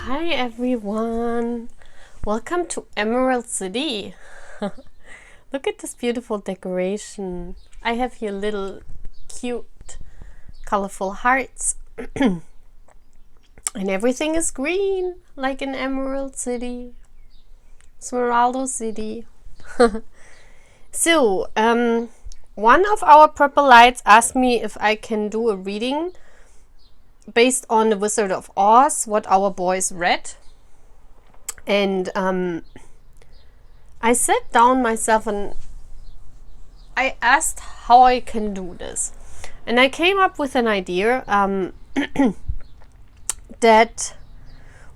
Hi everyone! Welcome to Emerald City! Look at this beautiful decoration. I have here little cute colorful hearts and everything is green like in Emerald City, Smeraldo City. So, one of our purple lights asked me if I can do a reading based on the Wizard of Oz, what our boys read. And I sat down myself and I asked how I can do this. And I came up with an idea that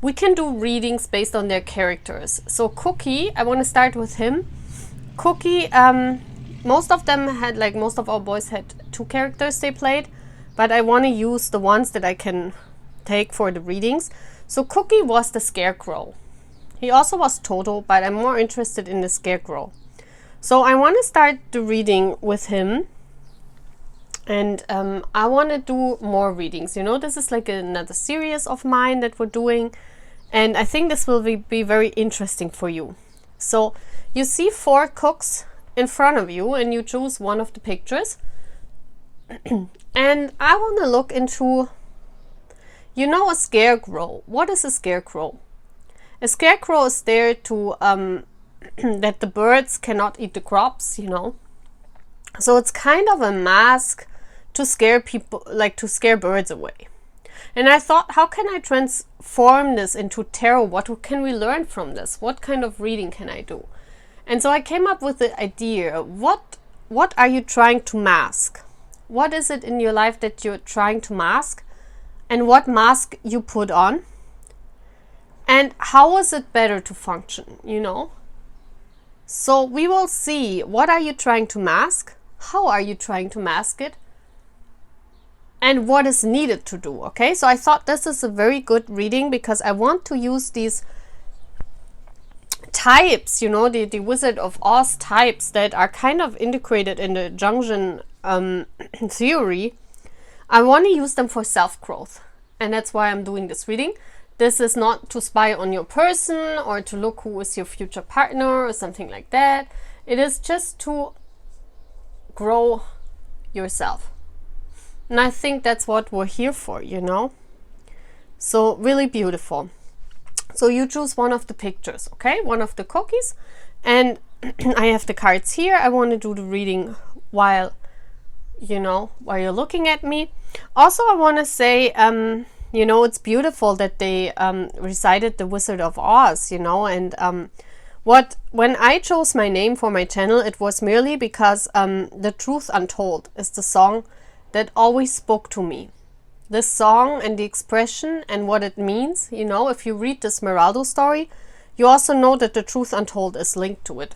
we can do readings based on their characters. So Cookie, I want to start with him. Cookie, most of our boys had 2 characters they played, but I want to use the ones that I can take for the readings. So Cookie was the Scarecrow. He also was Toto, but I'm more interested in the Scarecrow. So I want to start the reading with him. And I want to do more readings. You know, this is like another series of mine that we're doing. And I think this will be very interesting for you. So you see 4 cooks in front of you and you choose one of the pictures. And I want to look into, you know, a scarecrow. What is a scarecrow? A scarecrow is there to that the birds cannot eat the crops, you know. So it's kind of a mask to scare people, like to scare birds away. And I thought, how can I transform this into tarot? What can we learn from this? What kind of reading can I do? And so I came up with the idea, what are you trying to mask? What is it in your life that you're trying to mask? And what mask you put on? And how is it better to function, you know? So we will see, what are you trying to mask? How are you trying to mask it? And what is needed to do, okay? So I thought this is a very good reading because I want to use these types, you know, the Wizard of Oz types that are kind of integrated in the Jungian theory. I want to use them for self-growth, and that's why I'm doing this reading. This is not to spy on your person or to look who is your future partner or something like that. It is just to grow yourself. And I think that's what we're here for, you know. So really beautiful. So you choose one of the pictures, okay? One of the cookies. And I have the cards here. I want to do the reading while you're looking at me. Also, I want to say, you know, it's beautiful that they recited the Wizard of Oz, you know. And when I chose my name for my channel, it was merely because The Truth Untold is the song that always spoke to me. This song and the expression and what it means, you know, if you read the Smeraldo story, you also know that The Truth Untold is linked to it.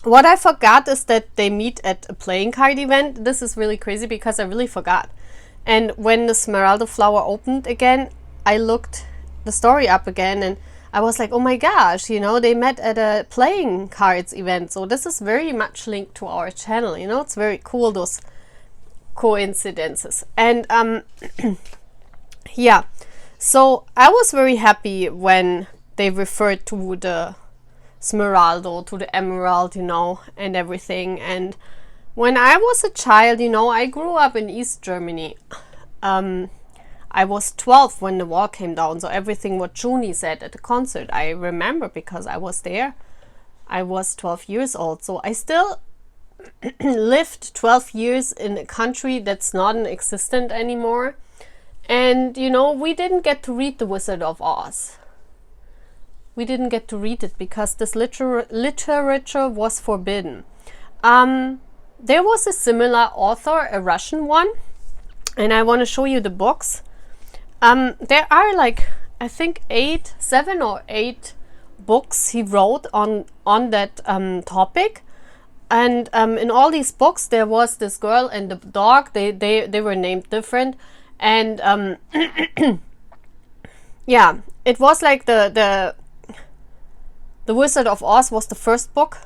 What I forgot is that they meet at a playing card event. This is really crazy because I really forgot. And when the Smeraldo flower opened again, I looked the story up again and I was like, oh my gosh, you know, they met at a playing cards event. So this is very much linked to our channel, you know, it's very cool, those coincidences. And yeah, so I was very happy when they referred to the Smeraldo, to the emerald, you know, and everything. And when I was a child, you know, I grew up in East Germany. I was 12 when the wall came down, so everything what Juni said at the concert I remember because I was there. I was 12 years old, so I still lived 12 years in a country that's not existent anymore. And you know, we didn't get to read the Wizard of Oz. We didn't get to read it because this literature was forbidden. There was a similar author, a Russian one, and I want to show you the books. There are like, I think 7 or 8 books he wrote on that topic. And in all these books, there was this girl and the dog. They were named different. And yeah, it was like the Wizard of Oz was the first book.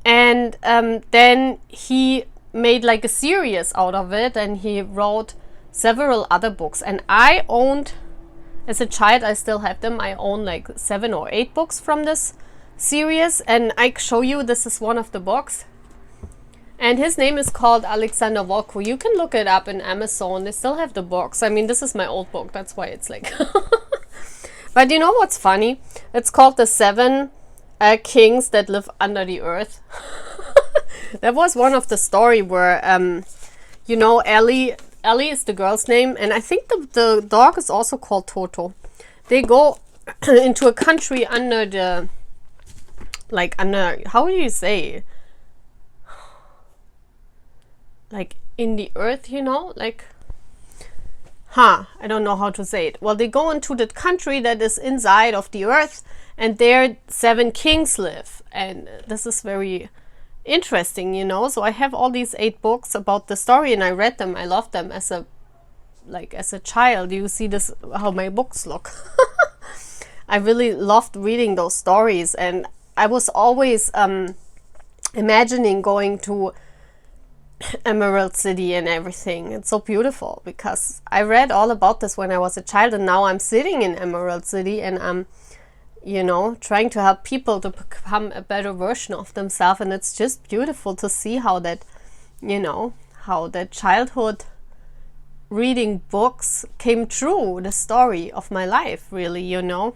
And then he made like a series out of it. And he wrote several other books. And I owned As a child, I still have them. I own like 7 or 8 books from this series, and I show you, this is one of the books. And his name is called Alexander Volko. You can look it up in Amazon. They still have the books. I mean, this is my old book. That's why it's like... But you know what's funny? It's called The 7 Kings That Live Under the Earth. That was one of the story where, you know, Ellie is the girl's name. And I think the dog is also called Toto. They go into a country under the... Like, under... How do you say? Like in the earth, you know, like, I don't know how to say it. Well, they go into the country that is inside of the earth, and there 7 kings live. And this is very interesting, you know. So I have all these 8 books about the story, and I read them. I loved them as a child. You see this, how my books look. I really loved reading those stories, and I was always imagining going to Emerald City and everything. It's so beautiful because I read all about this when I was a child, and now I'm sitting in Emerald City, and I'm, you know, trying to help people to become a better version of themselves. And it's just beautiful to see how that, you know, how that childhood reading books came true, the story of my life, really, you know.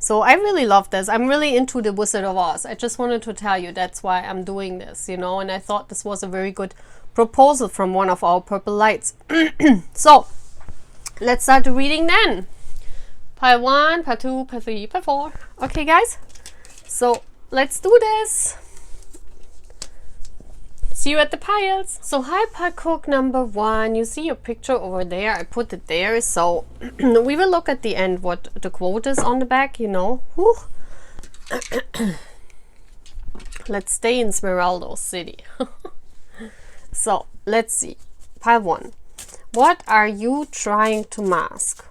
So I really love this. I'm really into the Wizard of Oz. I just wanted to tell you that's why I'm doing this, you know, and I thought this was a very good proposal from one of our Purple Lights. So, let's start the reading then. Part 1, Part 2, Part 3, Part 4. Okay, guys? So, let's do this. See you at the piles. So hi, Part Kook number 1. You see your picture over there. I put it there. So we will look at the end what the quote is on the back, you know. Let's stay in Smeraldo City. So let's see. Part 1. What are you trying to mask?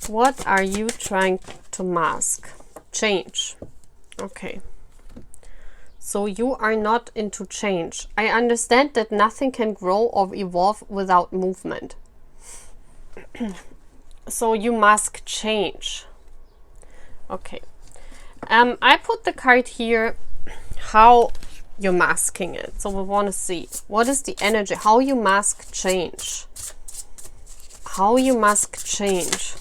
What are you trying to mask? Change. Okay. So you are not into change. I understand that nothing can grow or evolve without movement. So you mask change. Okay. I put the card here, how you're masking it. So we want to see what is the energy, how you mask change. How you mask change.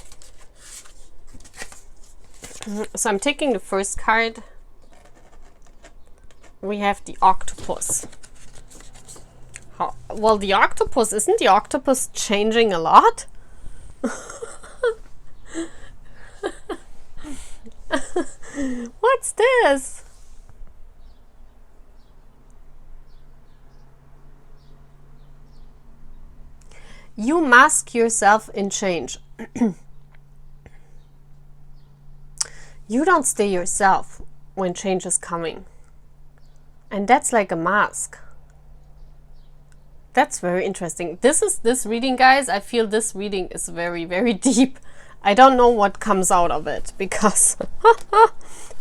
So I'm taking the first card. We have the octopus. Well, the octopus, isn't the octopus changing a lot? What's this? You mask yourself in change. You don't stay yourself when change is coming. And that's like a mask. That's very interesting. This reading, guys, I feel this reading is very, very deep. I don't know what comes out of it because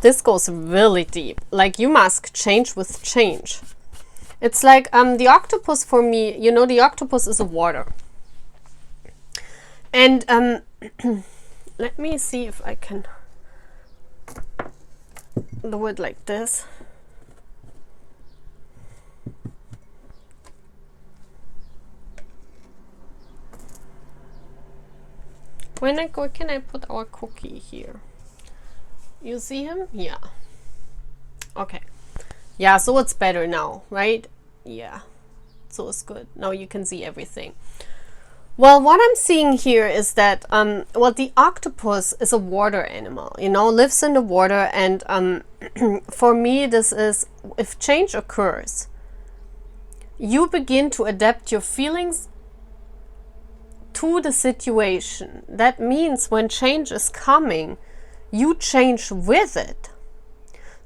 this goes really deep. Like you mask change with change. It's like the octopus for me, you know, the octopus is a water. And let me see if I can do it like this. Where can I put our cookie here? You see him? Yeah. Okay. Yeah, so it's better now, right? Yeah. So it's good. Now you can see everything. Well, what I'm seeing here is that, well, the octopus is a water animal, you know, lives in the water. And for me, this is, if change occurs, you begin to adapt your feelings to the situation. That means when change is coming, you change with it.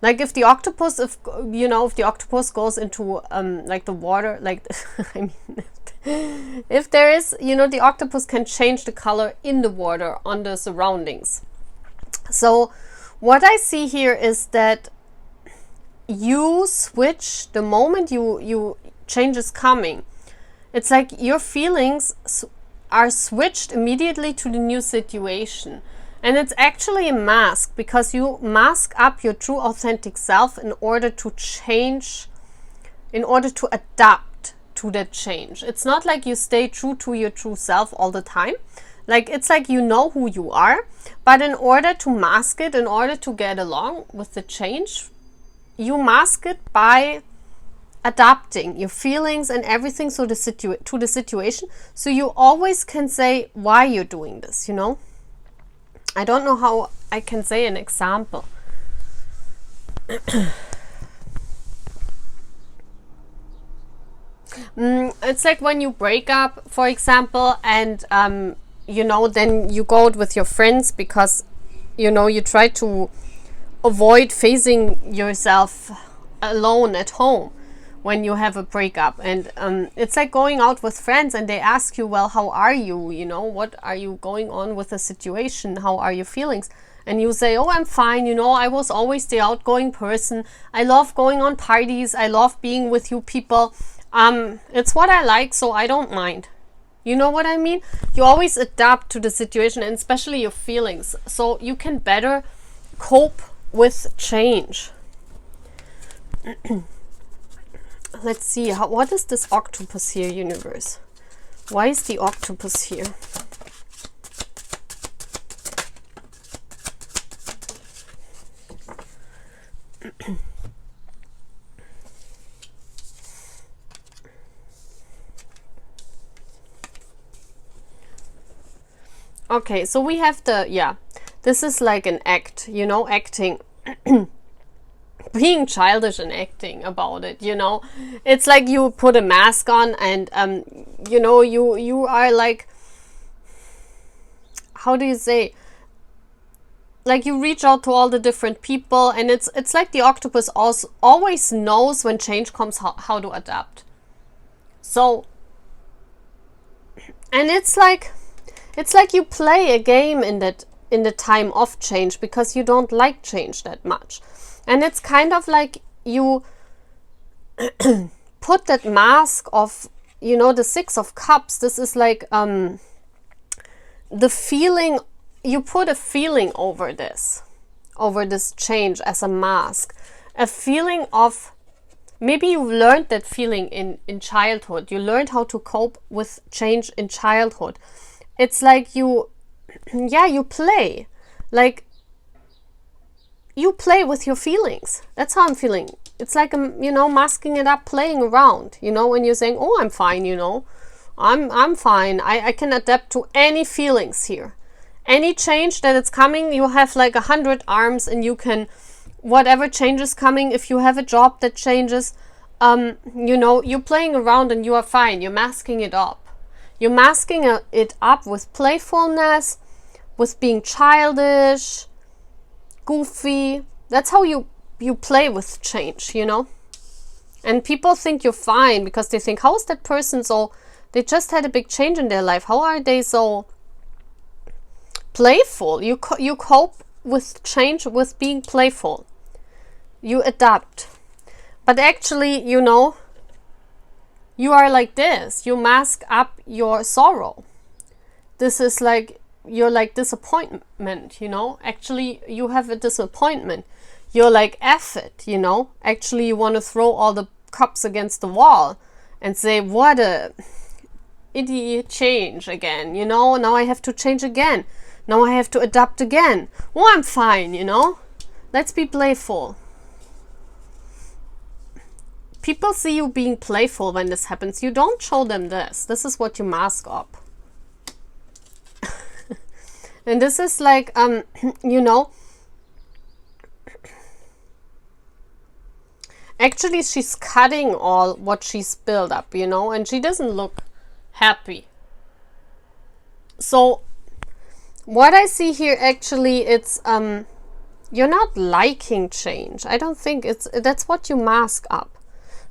Like if the octopus, if the octopus goes into like the water, like I mean, if there is, the octopus can change the color in the water on the surroundings. So what I see here is that you switch the moment you change is coming. It's like your feelings are switched immediately to the new situation. And it's actually a mask, because you mask up your true authentic self in order to change, in order to adapt to that change. It's not like you stay true to your true self all the time. Like, it's like you know who you are, but in order to mask it, in order to get along with the change, you mask it by adapting your feelings and everything to the situation. So you always can say why you're doing this, you know? I don't know how I can say an example. It's like when you break up, for example, and you know, then you go out with your friends because, you know, you try to avoid facing yourself alone at home when you have a breakup. And it's like going out with friends and they ask you, well, how are you? You know, what are you going on with the situation? How are your feelings? And you say, oh, I'm fine. You know, I was always the outgoing person. I love going on parties. I love being with you people. It's what I like, so I don't mind. You know what I mean? You always adapt to the situation, and especially your feelings, so you can better cope with change. Let's see, what is this octopus here, universe? Why is the octopus here? Okay, so we have this is like an act, you know, acting. Being childish and acting about it, you know. It's like you put a mask on and, you know, you are like, how do you say? Like you reach out to all the different people, and it's like the octopus also always knows when change comes how to adapt. So, and it's like you play a game in the time of change because you don't like change that much. And it's kind of like you put that mask of, you know, the Six of Cups. This is like the feeling, you put a feeling over this change as a mask. A feeling of, maybe you learned that feeling in childhood. You learned how to cope with change in childhood. It's like you play. Like, you play with your feelings. That's how I'm feeling. It's like, you know, masking it up, playing around. You know, when you're saying, oh, I'm fine, you know. I'm fine. I can adapt to any feelings here. Any change that it's coming, you have like 100 arms and you can, whatever change is coming, if you have a job that changes, you know, you're playing around and you are fine. You're masking it up. You're masking it up with playfulness, with being childish, goofy. That's how you play with change, you know. And people think you're fine because they think, how is that person so, they just had a big change in their life, how are they so playful? You cope with change with being playful. You adapt. But actually, you know, you are like this. You mask up your sorrow. This is like, you're like disappointment, you know. Actually, you have a disappointment. You're like, F it, you know. Actually, you want to throw all the cups against the wall and say, what a idiot change again, you know. Now I have to change again. Now I have to adapt again. Oh, I'm fine, you know. Let's be playful. People see you being playful when this happens. You don't show them this. This is what you mask up. And this is like, you know, actually she's cutting all what she's built up, you know, and she doesn't look happy. So what I see here, actually, it's, you're not liking change. I don't think that's what you mask up.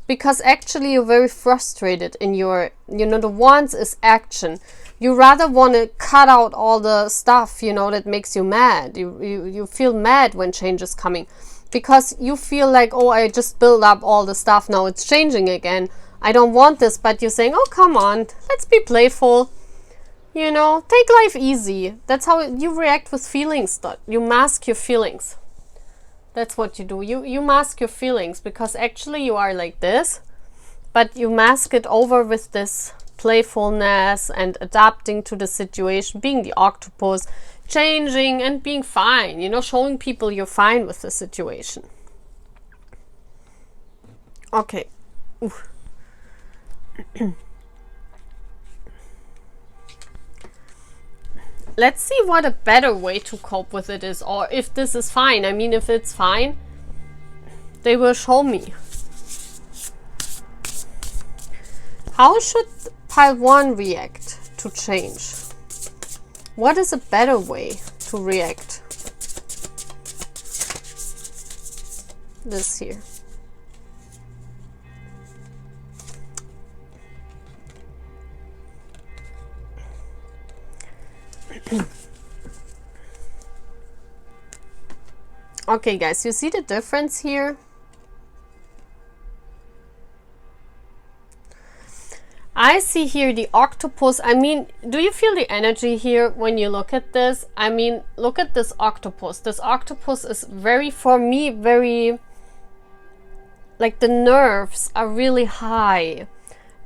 Because actually you're very frustrated in your, you know, the wants is action. You rather want to cut out all the stuff, you know, that makes you mad. You feel mad when change is coming. Because you feel like, oh, I just built up all the stuff, now it's changing again. I don't want this, but you're saying, oh, come on, let's be playful. You know, take life easy. That's how you react with feelings. You mask your feelings. That's what you do. You mask your feelings because actually you are like this, but you mask it over with this playfulness and adapting to the situation, being the octopus, changing and being fine, you know, showing people you're fine with the situation. Okay. Let's see what a better way to cope with it is, or if this is fine. I mean, if it's fine, they will show me. How should pile 1 react to change? What is a better way to react? This here. Okay, guys, you see the difference here? I see here the octopus. I mean, do you feel the energy here when you look at this? I mean, look at this octopus. This octopus is very, for me, very, like the nerves are really high.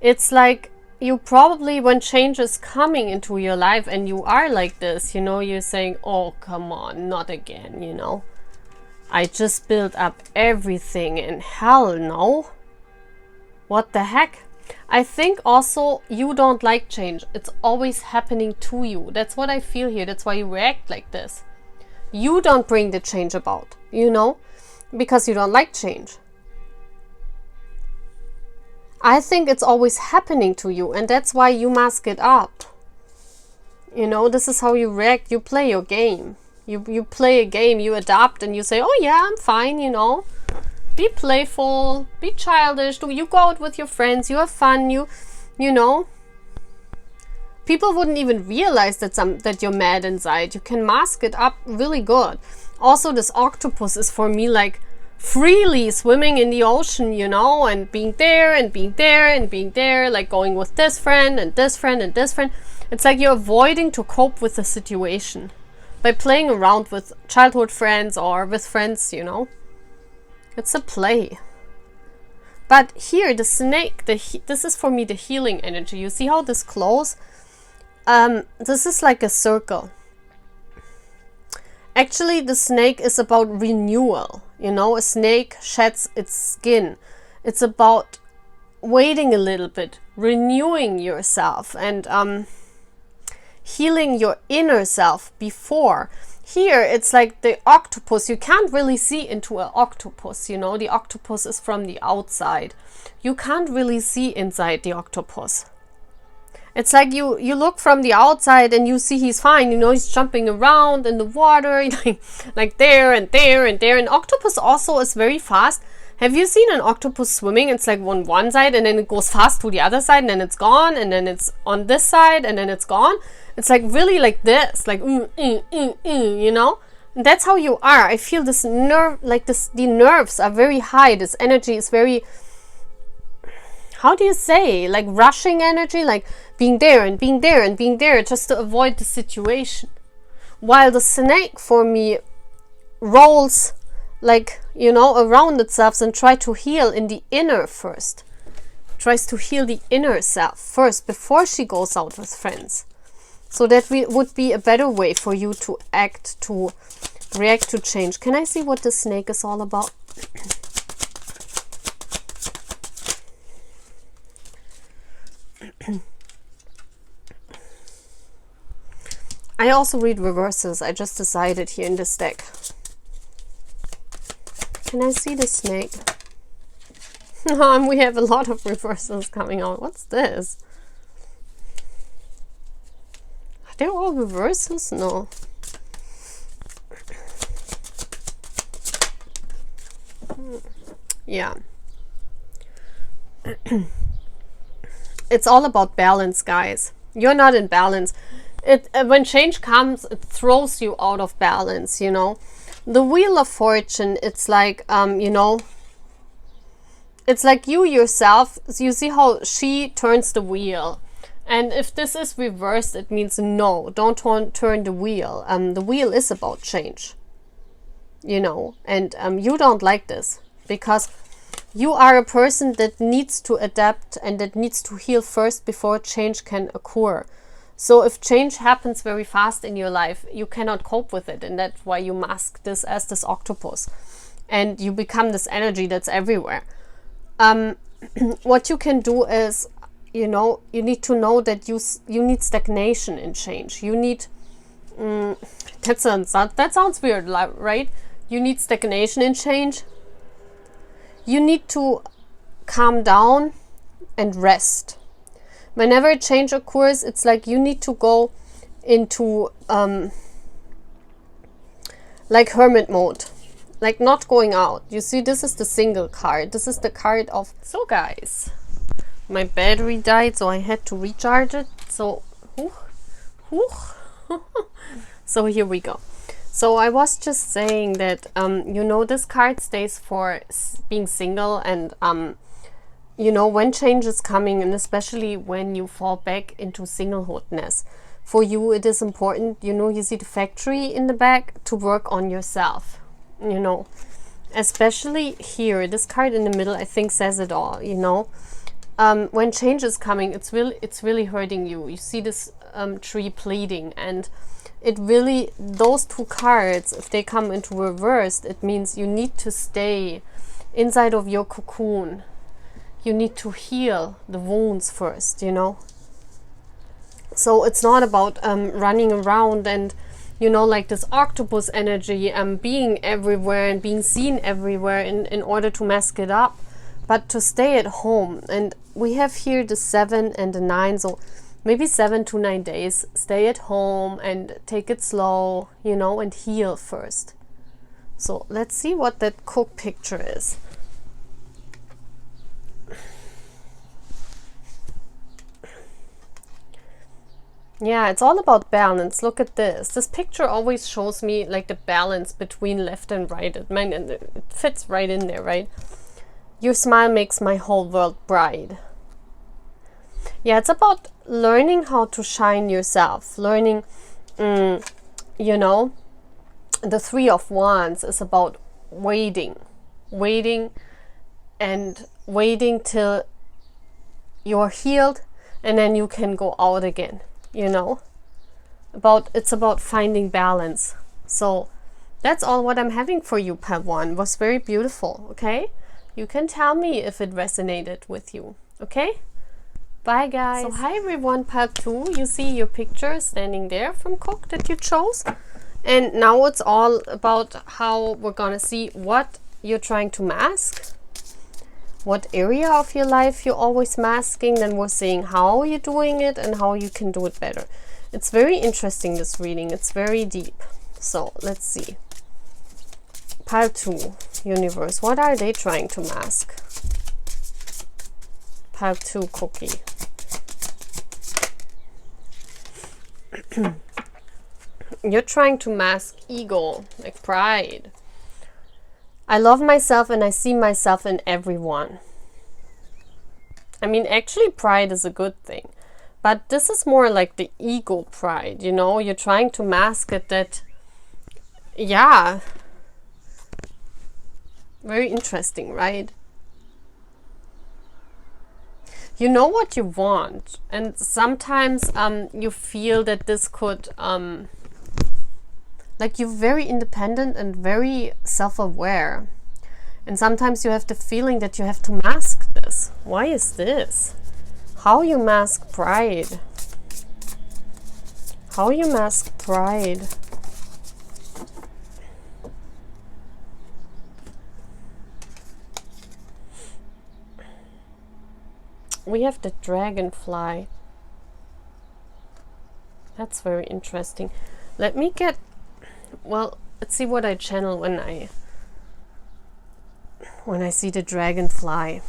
It's like you probably, when change is coming into your life and you are like this, you know, you're saying, oh, come on, not again, you know. I just built up everything and hell no. What the heck? I think also you don't like change. It's always happening to you. That's what I feel here. That's why you react like this. You don't bring the change about, you know, because you don't like change. I think it's always happening to you, and that's why you mask it up. You know, this is how you react. You play your game. You play a game, you adapt, and you say, oh yeah, I'm fine, you know. Be playful, be childish. You go out with your friends, you have fun, you know. People wouldn't even realize that you're mad inside. You can mask it up really good. Also, this octopus is for me like freely swimming in the ocean, you know, and being there and being there and being there, like going with this friend and this friend and this friend. It's like you're avoiding to cope with the situation by playing around with childhood friends or with friends, you know. It's a play. But here, the snake, this is for me the healing energy. You see how this close? This is like a circle. Actually, the snake is about renewal. You know, a snake sheds its skin. It's about waiting a little bit, renewing yourself and healing your inner self before. Here, it's like the octopus. You can't really see into an octopus, you know. The octopus is from the outside. You can't really see inside the octopus. It's like you look from the outside and you see he's fine, you know, he's jumping around in the water, like there and there and there. And octopus also is very fast. Have you seen an octopus swimming? It's like on one side and then it goes fast to the other side and then it's gone and then it's on this side and then it's gone. It's like really like this, like you know. And that's how you are. I feel this nerve, like this. The nerves are very high. This energy is very. How do you say? Like rushing energy, like being there and being there and being there just to avoid the situation. While the snake for me rolls, like, you know, around itself and try to heal in the inner first. Tries to heal the inner self first before she goes out with friends. So that would be a better way for you to act, to react to change. Can I see what the snake is all about? I also read reverses. I just decided here in this deck. Can I see the snake? We have a lot of reversals coming out. What's this? Are they all reversals? No. Yeah. It's all about balance, guys. You're not in balance. When change comes, it throws you out of balance, you know. The Wheel of Fortune, it's like, you know, it's like you yourself. You see how she turns the wheel And if this is reversed, it means no, don't turn the wheel. The wheel is about change, you know, and you don't like this because you are a person that needs to adapt and that needs to heal first before change can occur. So if change happens very fast in your life, you cannot cope with it, and that's why you mask this as this octopus and you become this energy that's everywhere. What you can do is, you know, you need to know that you need stagnation in change. You need that sounds weird, right? You need stagnation in change. You need to calm down and rest. Whenever a change occurs, it's like you need to go into like hermit mode, like not going out. You see, this is the single card. This is the card of... So guys, my battery died, so I had to recharge it. So, so here we go. So I was just saying that, you know, this card stays for being single and, you know, when change is coming, and especially when you fall back into singlehoodness. For you, it is important, you know, you see the factory in the back, to work on yourself, you know. Especially here, this card in the middle, I think says it all, you know. When change is coming, it's really hurting you. You see this tree pleading, and it really, those two cards, if they come into reversed, it means you need to stay inside of your cocoon. You need to heal the wounds first, you know. So it's not about running around and, you know, like this octopus energy, being everywhere and being seen everywhere in order to mask it up, but to stay at home. And we have here the 7 and the 9, so maybe 7 to 9 days, stay at home and take it slow, you know, and heal first. So let's see what that Kook picture is. Yeah, it's all about balance. Look at this. This picture always shows me like the balance between left and right. It fits right in there, right? Your smile makes my whole world bright. Yeah, it's about learning how to shine yourself. Learning, you know, the 3 of Wands is about waiting till you're healed, and then you can go out again, you know. It's about finding balance. So that's all what I'm having for you, part 1. Was very beautiful, okay? You can tell me if it resonated with you, okay? Bye guys. So hi everyone, part 2. You see your picture standing there from Kook that you chose. And now it's all about how we're gonna see what you're trying to mask, what area of your life you're always masking. Then we're seeing how you're doing it and how you can do it better. It's very interesting, this reading. It's very deep. So let's see. Part 2, universe. What are they trying to mask? Part 2, Cookie. You're trying to mask ego, like pride. I love myself and I see myself in everyone. I mean, actually pride is a good thing, but this is more like the ego pride, you know. You're trying to mask it. That, yeah, very interesting, right? You know what you want, and sometimes you feel that this could like, you're very independent and very self-aware, and sometimes you have the feeling that you have to mask this. Why is this? How you mask pride? How you mask pride? We have the dragonfly. That's very interesting. Let me get, well, let's see what I channel when I see the dragonfly.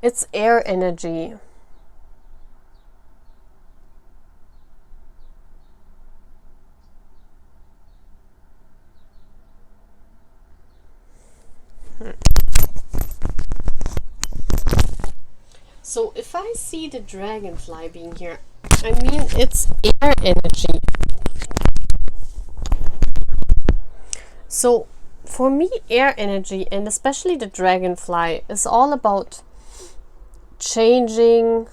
It's air energy. So if I see the dragonfly being here, I mean, it's air energy. So for me, air energy, and especially the dragonfly, is all about changing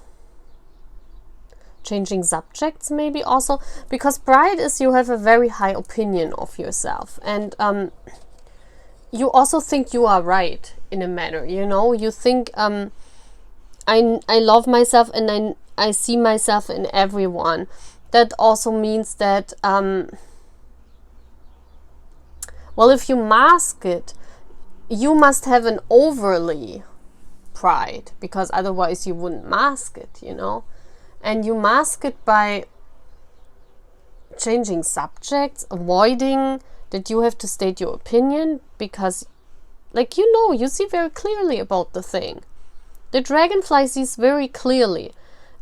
subjects, maybe also, because pride is you have a very high opinion of yourself, and you also think you are right in a matter, you know, you think I love myself, and I see myself in everyone. That also means that well, if you mask it, you must have an overly pride, because otherwise you wouldn't mask it, you know. And you mask it by changing subjects, avoiding that you have to state your opinion, because, like, you know, you see very clearly about the thing. The dragonfly sees very clearly.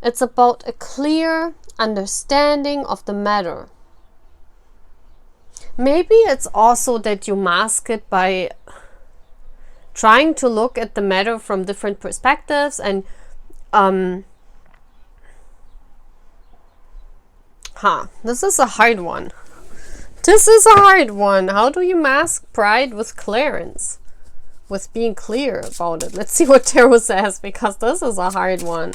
It's about a clear understanding of the matter. Maybe it's also that you mask it by trying to look at the matter from different perspectives, and this is a hard one. How do you mask pride with clearance? With being clear about it? Let's see what tarot says, because this is a hard one.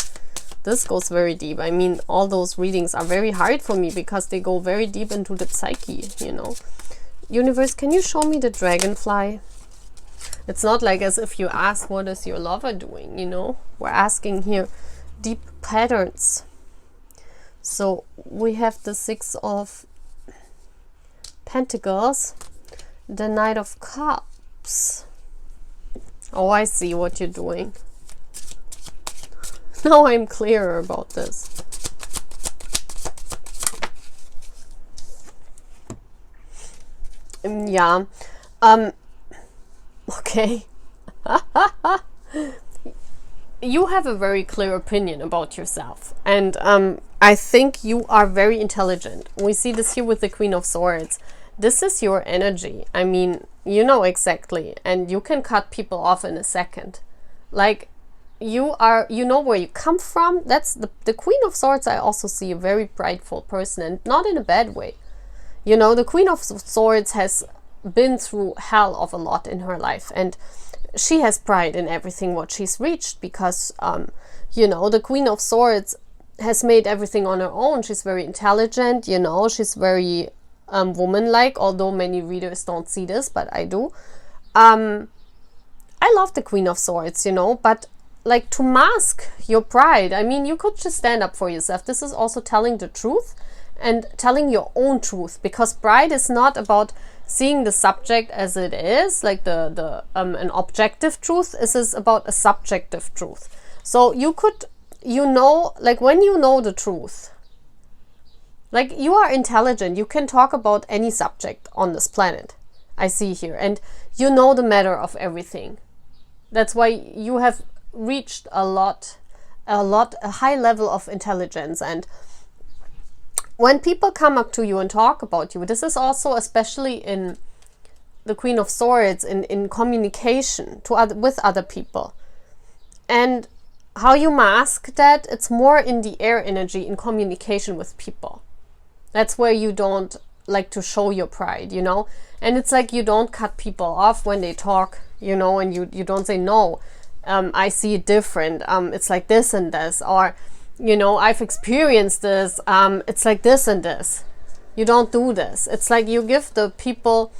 This goes very deep. I mean, all those readings are very hard for me because they go very deep into the psyche, you know. Universe, can you show me the dragonfly? It's not like as if you ask, what is your lover doing, you know. We're asking here deep patterns. So we have the Six of Pentacles, the Knight of Cups. Oh, I see what you're doing. Now I'm clearer about this. Yeah. Okay. You have a very clear opinion about yourself, and I think you are very intelligent. We see this here with the Queen of Swords. This is your energy. I mean, you know exactly, and you can cut people off in a second. Like, you know where you come from. That's the Queen of Swords. I also see a very prideful person, and not in a bad way. You know, the Queen of Swords has been through hell of a lot in her life, and she has pride in everything what she's reached, because you know, the Queen of Swords has made everything on her own. She's very intelligent, you know, she's very woman-like, although many readers don't see this, but I do. I love the Queen of Swords, you know, but like, to mask your pride, I mean, you could just stand up for yourself. This is also telling the truth and telling your own truth, because pride is not about seeing the subject as it is, like an objective truth. This is about a subjective truth. So you could, you know, like, when you know the truth, like, you are intelligent, you can talk about any subject on this planet, I see here, and you know the matter of everything. That's why you have reached a high level of intelligence. And when people come up to you and talk about you, this is also especially in the Queen of Swords, in communication with other people. And how you mask that, it's more in the air energy, in communication with people. That's where you don't like to show your pride, you know. And it's like, you don't cut people off when they talk, you know, and you don't say, no, I see it different. It's like this and this, or, you know, I've experienced this. It's like this and this. You don't do this. It's like you give the people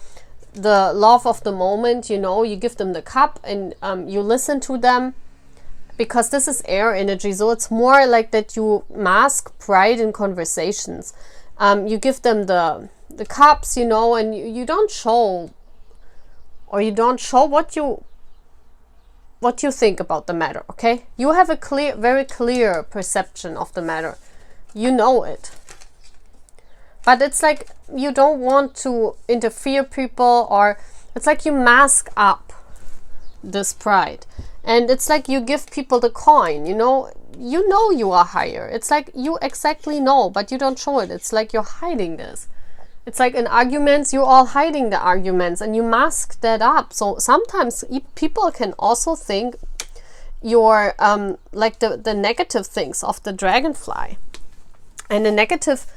the love of the moment, you know, you give them the cup, and you listen to them, because this is air energy. So it's more like that you mask pride in conversations. You give them the cups, you know, and you don't show, or you don't show what you think about the matter, okay? You have a very clear perception of the matter. You know it. But it's like you don't want to interfere people, or it's like you mask up this pride. And it's like you give people the coin, you know you are higher. It's like you exactly know, but you don't show it. It's like you're hiding this. It's like in arguments, you're all hiding the arguments, and you mask that up. So sometimes people can also think your like the negative things of the dragonfly. And the negative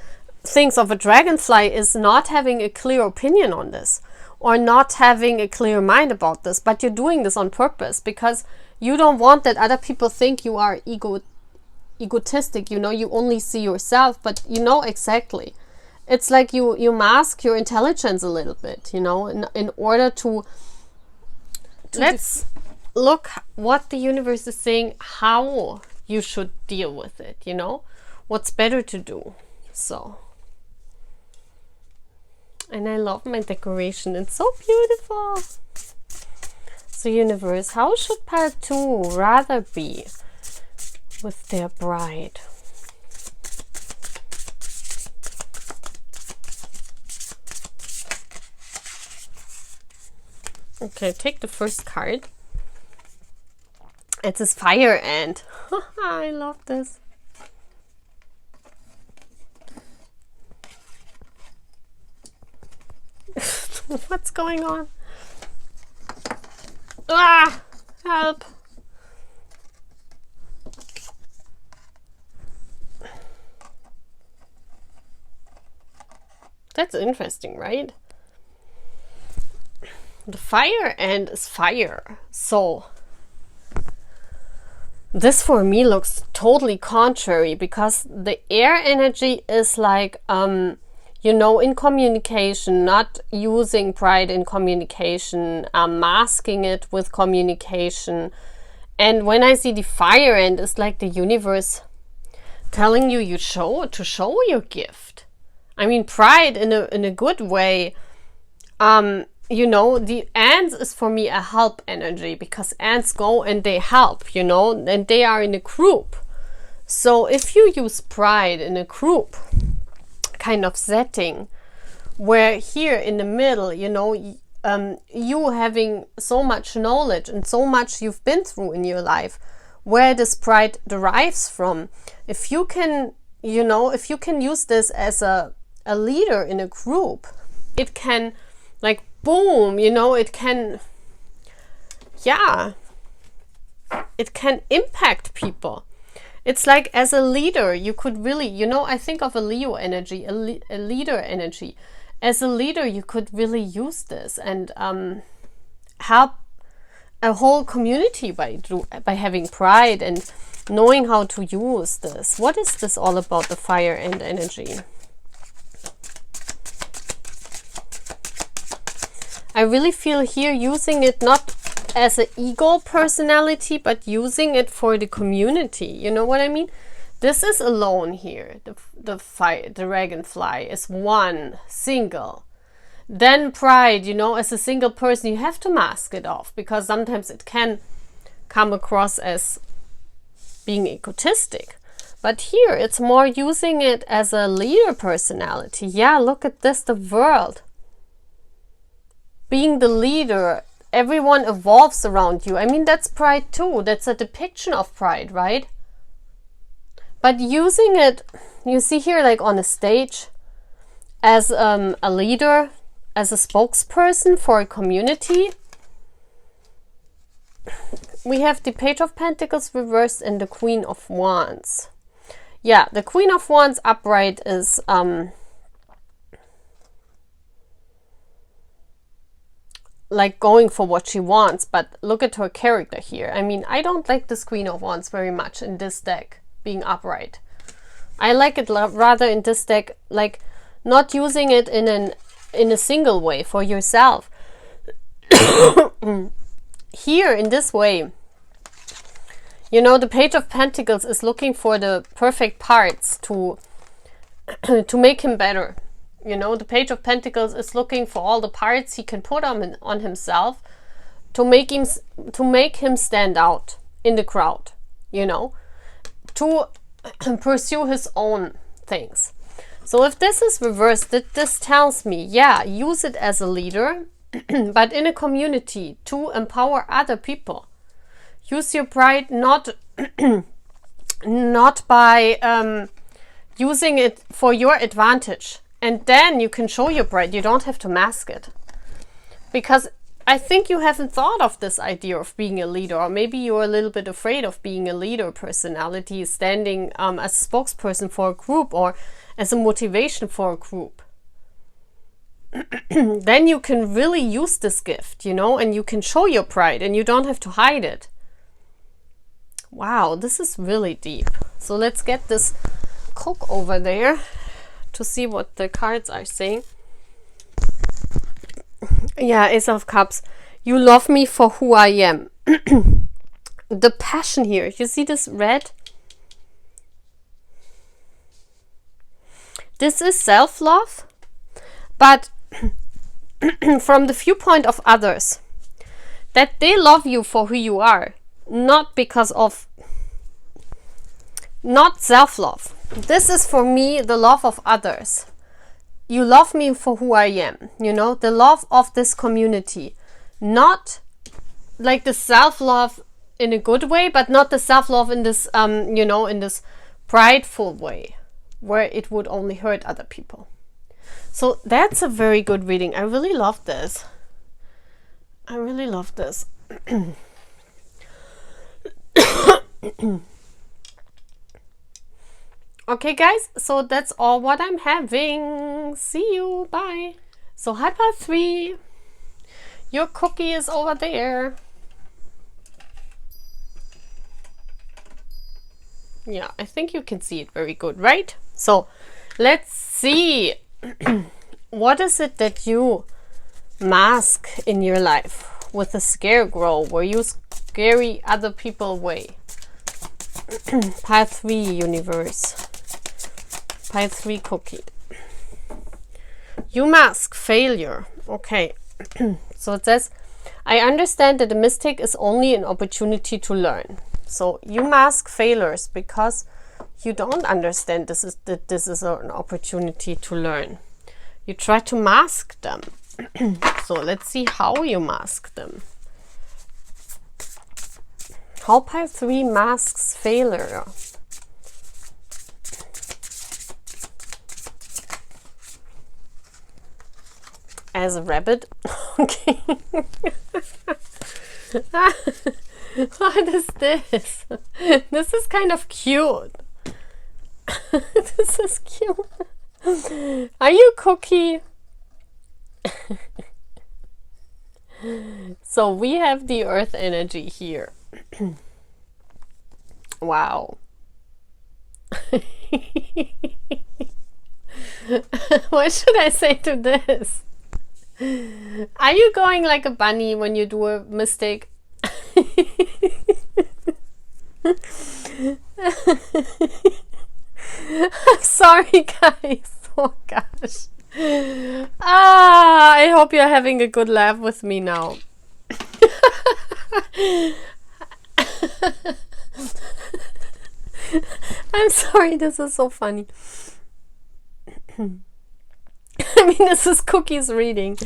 things of a dragonfly is not having a clear opinion on this, or not having a clear mind about this, but you're doing this on purpose because you don't want that other people think you are egotistic, you know, you only see yourself, but you know exactly. It's like you mask your intelligence a little bit, you know, in order to let's look what the universe is saying, how you should deal with it, you know, what's better to do. So, and I love my decoration, it's so beautiful. So universe, how should part 2 rather be with their bride? Okay, take the first card. It says fire ant. I love this. What's going on? Ah! Help! That's interesting, right? The fire ant is fire. So this for me looks totally contrary, because the air energy is like, you know, in communication, not using pride in communication, masking it with communication. And when I see the fire ant, it's like the universe telling you to show your gift. I mean, pride in a good way. You know, the ants is for me a help energy, because ants go and they help, you know, and they are in a group. So if you use pride in a group kind of setting, where here in the middle, you know, you having so much knowledge and so much you've been through in your life, where this pride derives from, if you can, you know, if you can use this as a leader in a group, it can, like, boom, you know, it can, yeah, it can impact people. It's like, as a leader, you could really, you know, I think of a Leo energy, a leader energy. As a leader, you could really use this and help a whole community by having pride and knowing how to use this. What is this all about, the fire and energy? I really feel here using it not as an ego personality, but using it for the community. You know what I mean? This is alone here. The dragonfly is one, single. Then pride, you know, as a single person, you have to mask it off, because sometimes it can come across as being egotistic. But here, it's more using it as a leader personality. Yeah, look at this, the world. Being the leader, everyone evolves around you. I mean, that's pride too. That's a depiction of pride, right? But using it, you see here, like on a stage, as a leader, as a spokesperson for a community. We have the Page of Pentacles reversed and the Queen of Wands. Yeah, the Queen of Wands upright is like going for what she wants, but look at her character here. I mean, I don't like this Queen of Wands very much in this deck being upright. I like it rather in this deck, like not using it in a single way for yourself. Here in this way, you know, the Page of Pentacles is looking for the perfect parts to make him better. You know, the Page of Pentacles is looking for all the parts he can put on himself to make him stand out in the crowd, you know, to pursue his own things. So if this is reversed, this tells me, yeah, use it as a leader, but in a community to empower other people. Use your pride not by using it for your advantage. And then you can show your pride. You don't have to mask it. Because I think you haven't thought of this idea of being a leader, or maybe you're a little bit afraid of being a leader personality, standing as a spokesperson for a group or as a motivation for a group. Then you can really use this gift, you know, and you can show your pride and you don't have to hide it. Wow, this is really deep. So let's get this Kook over there to see what the cards are saying. Yeah, Ace of Cups. You love me for who I am. The passion here. You see this red? This is self-love, but from the viewpoint of others. That they love you for who you are. Not because of... Not self-love. This is for me the love of others. You love me for who I am, you know, the love of this community. Not like the self-love in a good way, but not the self-love in this, you know, in this prideful way, where it would only hurt other people. So that's a very good reading. I really love this. I really love this. Okay, guys, so that's all what I'm having. See you. Bye. So, hi, part 3. Your cookie is over there. Yeah, I think you can see it very good, right? So, let's see. What is it that you mask in your life with a scarecrow where you scary other people away? Part 3, universe. Part 3, cookie. You mask failure. Okay. So it says, I understand that a mistake is only an opportunity to learn. So you mask failures because you don't understand that this is an opportunity to learn. You try to mask them. So let's see how you mask them. How part 3 masks failure. As a rabbit. Okay. What is this? This is kind of cute. This is cute. Are you Cookie? So we have the earth energy here. Wow. What should I say to this? Are you going like a bunny when you do a mistake? I'm sorry, guys. Oh gosh. I hope you're having a good laugh with me now. I'm sorry, this is so funny. I mean, this is Cookie's reading.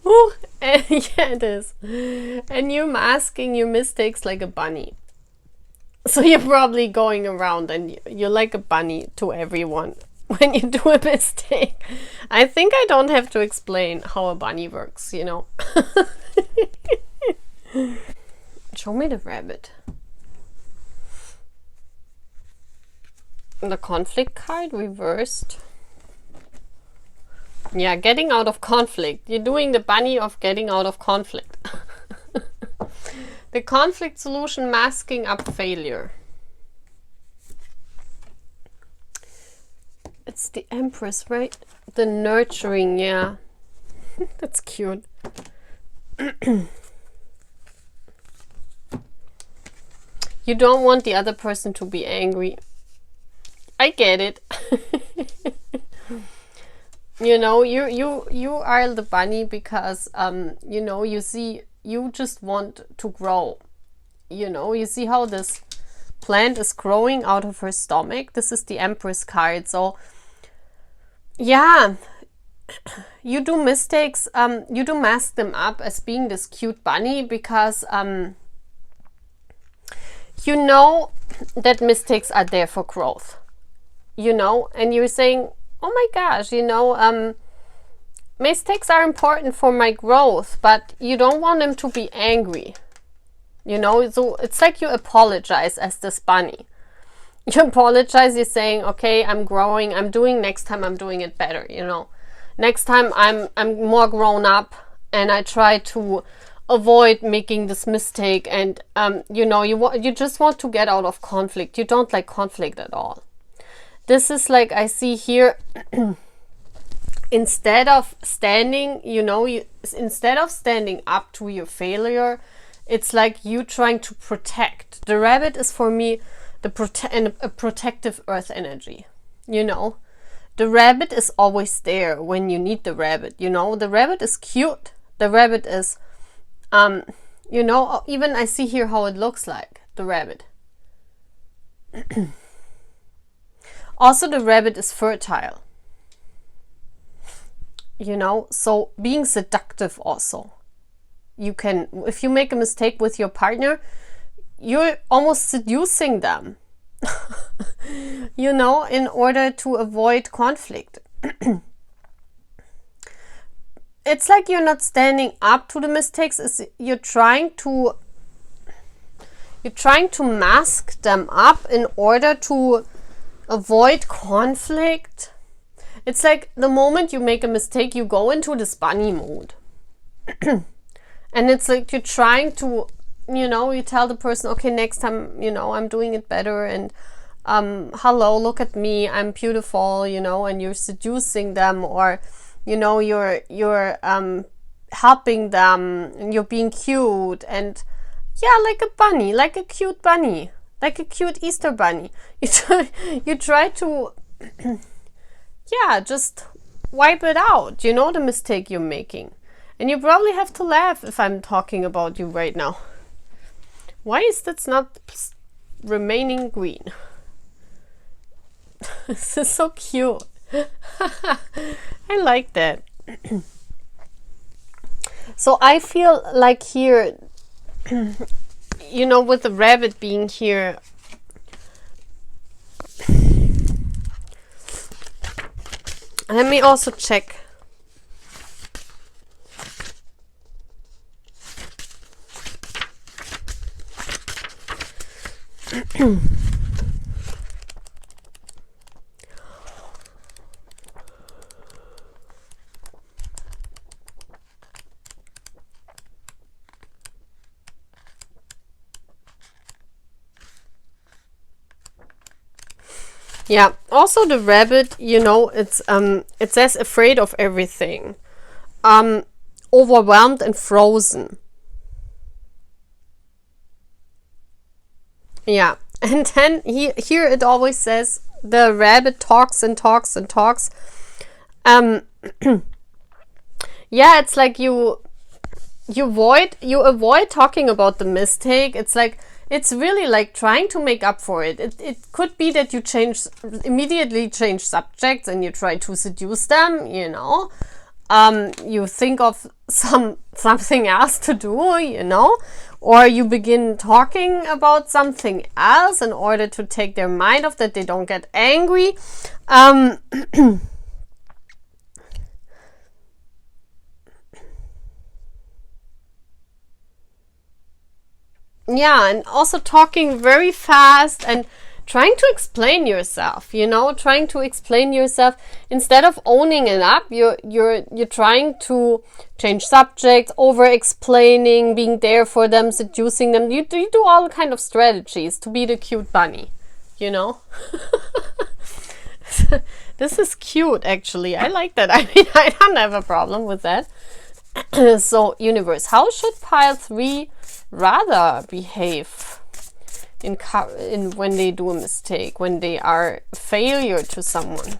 Ooh, yeah, it is. And you're masking your mistakes like a bunny. So you're probably going around and you're like a bunny to everyone when you do a mistake. I think I don't have to explain how a bunny works, you know. Show me the rabbit. The conflict card reversed. Yeah, getting out of conflict. You're doing the bunny of getting out of conflict. The conflict solution masking up failure. It's the Empress, right? The nurturing, yeah. That's cute. You don't want the other person to be angry. I get it. You know, you are the bunny because you know, you see, you just want to grow. You know, you see how this plant is growing out of her stomach. This is the Empress card. So yeah, you do mistakes, you do mask them up as being this cute bunny because you know that mistakes are there for growth, you know, and you're saying, oh my gosh, you know, mistakes are important for my growth, but you don't want them to be angry. You know, so it's like you apologize as this bunny. You apologize, you're saying, okay, I'm growing, I'm doing, next time I'm doing it better, you know. Next time I'm more grown up and I try to avoid making this mistake, and you know, you just want to get out of conflict. You don't like conflict at all. This is like I see here instead of standing, you know, instead of standing up to your failure, it's like you trying to protect. The rabbit is for me a protective earth energy, you know. The rabbit is always there when you need the rabbit, you know. The rabbit is cute. The rabbit is, you know, even I see here how it looks like, the rabbit. Also, the rabbit is fertile, you know, so being seductive also. You can, if you make a mistake with your partner, you're almost seducing them, you know, in order to avoid conflict. It's like you're not standing up to the mistakes. You're trying to mask them up in order to avoid conflict. It's like the moment you make a mistake, you go into this bunny mode. And it's like you're trying to, you know, you tell the person, okay, next time, you know, I'm doing it better, and hello, look at me, I'm beautiful, you know, and you're seducing them, or, you know, you're helping them, and you're being cute, and yeah, like a bunny, like a cute bunny, like a cute Easter bunny. You try to, yeah, just wipe it out, you know, the mistake you're making. And you probably have to laugh if I'm talking about you right now. Why is that not remaining green? This is so cute. I like that. So I feel like here, you know, with the rabbit being here, let me also check. Yeah, also the rabbit, you know, it says afraid of everything, overwhelmed and frozen. Yeah, and then here it always says the rabbit talks and talks and talks. Yeah, it's like you avoid talking about the mistake. It's like, it's really like trying to make up for it. It could be that you immediately change subjects and you try to seduce them, you know. You think of something else to do, you know, or you begin talking about something else in order to take their mind off, that they don't get angry. Yeah, and also talking very fast and trying to explain yourself, you know, trying to explain yourself instead of owning it up. You're trying to change subjects, over explaining, being there for them, seducing them. You do all kind of strategies to be the cute bunny, you know. This is cute, actually. I like that. I mean, I don't have a problem with that. So, universe, how should pile 3 rather behave in when they do a mistake, when they are a failure to someone?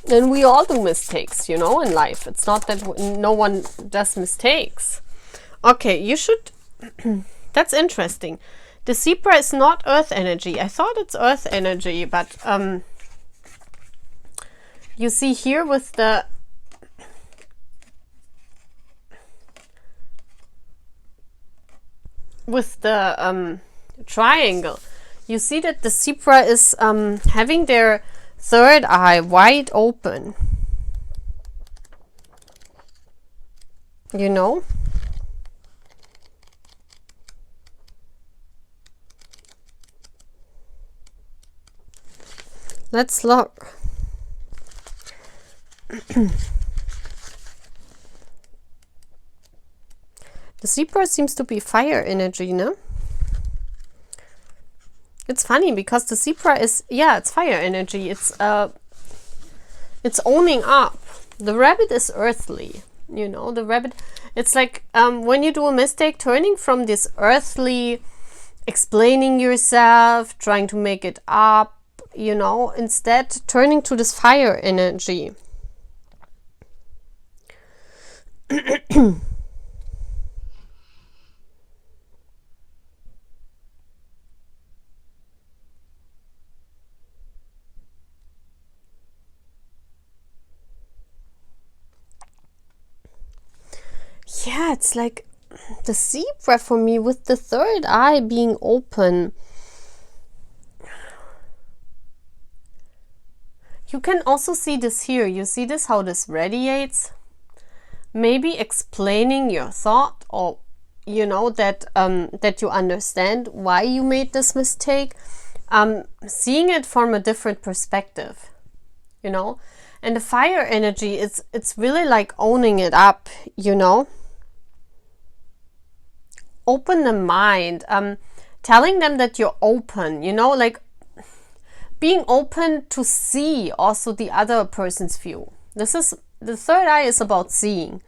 And we all do mistakes, you know, in life. It's not that no one does mistakes. Okay, you should... That's interesting. The zebra is not earth energy. I thought it's earth energy, but you see here with the... triangle, you see that the zebra is having their third eye wide open. you know? Let's look. The zebra seems to be fire energy, no? It's funny because the zebra is, yeah, it's fire energy. It's owning up. The rabbit is earthly, you know. The rabbit, it's like when you do a mistake, turning from this earthly, explaining yourself, trying to make it up, you know, instead turning to this fire energy. Yeah, it's like the zebra for me with the third eye being open. You can also see this here. You see this, how this radiates? Maybe explaining your thought, or you know, that that you understand why you made this mistake. Seeing it from a different perspective, you know. And the fire energy, it's really like owning it up, you know. Open the mind, telling them that you're open, you know, like being open to see also the other person's view. This is, the third eye is about seeing.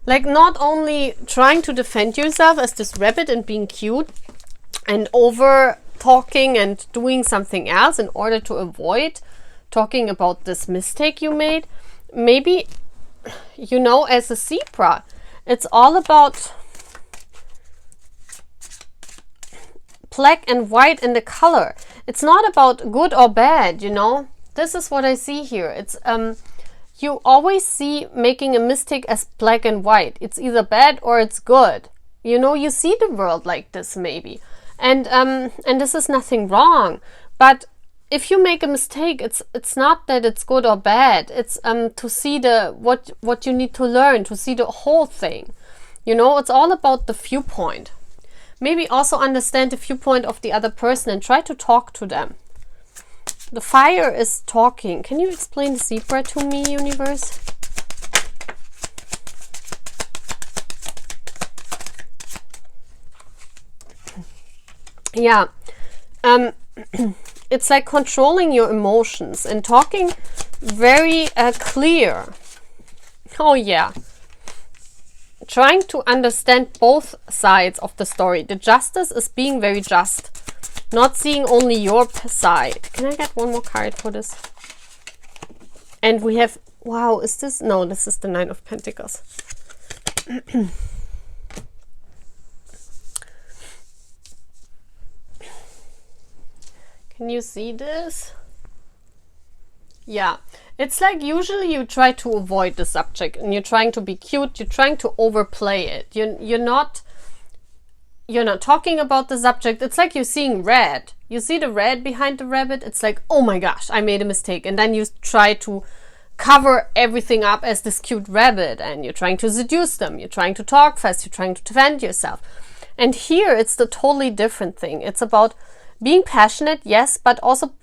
Like not only trying to defend yourself as this rabbit and being cute and over talking and doing something else in order to avoid talking about this mistake you made. Maybe, you know, as a zebra, it's all about black and white in the color. It's not about good or bad, you know. This is what I see here. It's you always see making a mistake as black and white. It's either bad or it's good. You know, you see the world like this maybe. And this is nothing wrong. But if you make a mistake, it's not that it's good or bad. It's to see the what you need to learn, to see the whole thing. You know, it's all about the viewpoint. Maybe also understand the viewpoint of the other person and try to talk to them. The fire is talking. Can you explain the zebra to me, universe? Yeah. It's like controlling your emotions and talking very clear. Oh yeah. Trying to understand both sides of the story. The justice is being very just, not seeing only your side. Can I get one more card for this? And we have, wow, is this? No, this is the Nine of Pentacles. Can you see this? Yeah, it's like usually you try to avoid the subject and you're trying to be cute, you're trying to overplay it. You're not talking about the subject. It's like you're seeing red. You see the red behind the rabbit? It's like, oh my gosh, I made a mistake. And then you try to cover everything up as this cute rabbit and you're trying to seduce them. You're trying to talk fast. You're trying to defend yourself. And here it's the totally different thing. It's about being passionate, yes, but also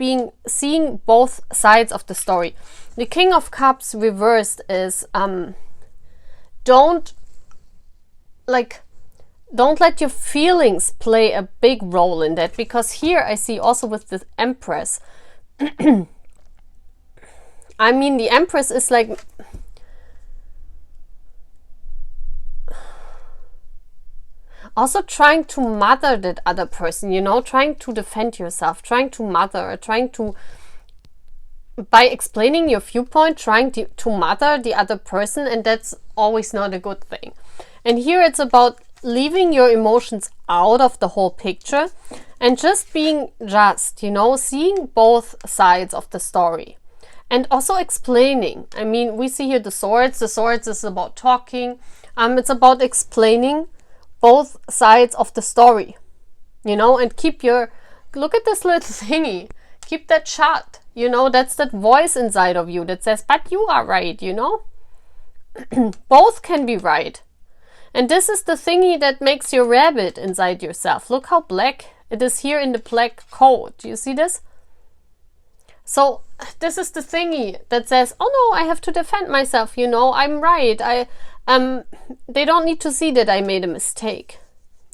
seeing both sides of the story. The King of Cups reversed is don't let your feelings play a big role in that, because here I see also with the Empress. I mean, the Empress is like, also trying to mother that other person, you know, trying to defend yourself, trying to mother, by explaining your viewpoint, trying to mother the other person, and that's always not a good thing. And here it's about leaving your emotions out of the whole picture and just being just, you know, seeing both sides of the story. And also explaining. I mean, we see here the swords. The swords is about talking. It's about explaining both sides of the story, you know, and look at this little thingy, keep that shut, you know, that's that voice inside of you that says, but you are right, you know. Both can be right. And this is the thingy that makes your rabbit inside yourself. Look how black it is here in the black coat. Do you see this? So this is the thingy that says, oh no, I have to defend myself, you know, I'm right. They don't need to see that I made a mistake.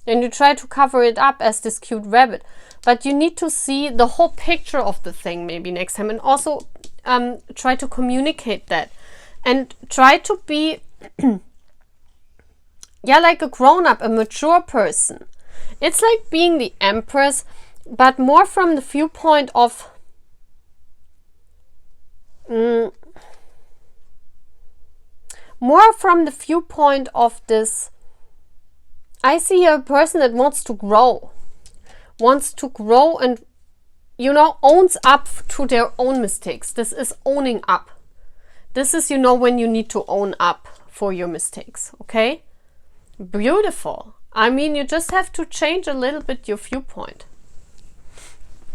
And you try to cover it up as this cute rabbit. But you need to see the whole picture of the thing maybe next time. And also try to communicate that. And try to be, yeah, like a grown-up, a mature person. It's like being the Empress, but more from the viewpoint of more from the viewpoint of this. I see a person that wants to grow and, you know, owns up to their own mistakes. This is owning up. This is, you know, when you need to own up for your mistakes. Okay, beautiful. I mean, you just have to change a little bit your viewpoint.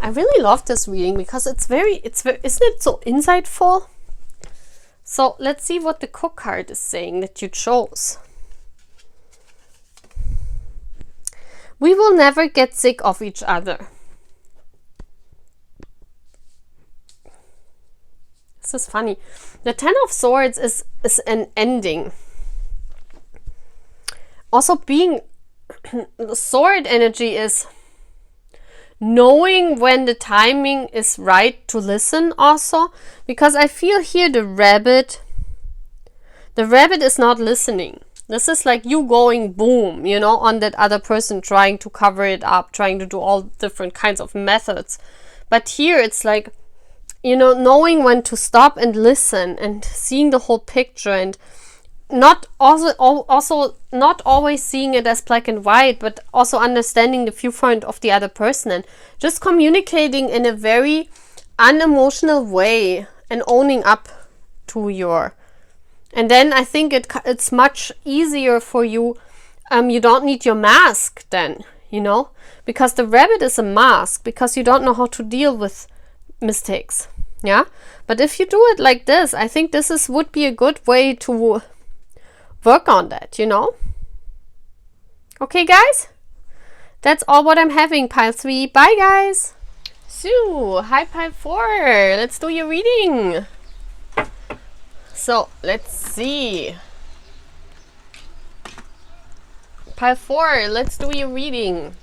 I really love this reading because it's very, isn't it so insightful? So let's see what the Kook card is saying that you chose. We will never get sick of each other. This is funny. The Ten of Swords is an ending. Also being, the sword energy is knowing when the timing is right to listen also, because I feel here the rabbit is not listening. This is like you going boom, you know, on that other person, trying to cover it up, trying to do all different kinds of methods. But here it's like, you know, knowing when to stop and listen and seeing the whole picture, and not also not always seeing it as black and white, but also understanding the viewpoint of the other person and just communicating in a very unemotional way and owning up to your. And then I think it's much easier for you. You don't need your mask then, you know, because the rabbit is a mask, because you don't know how to deal with mistakes. Yeah, but if you do it like this, I think this would be a good way to work on that, you know. Okay guys, that's all what I'm having, pile 3. Bye guys. So hi pile 4, let's do your reading. So let's see, pile 4, let's do your reading.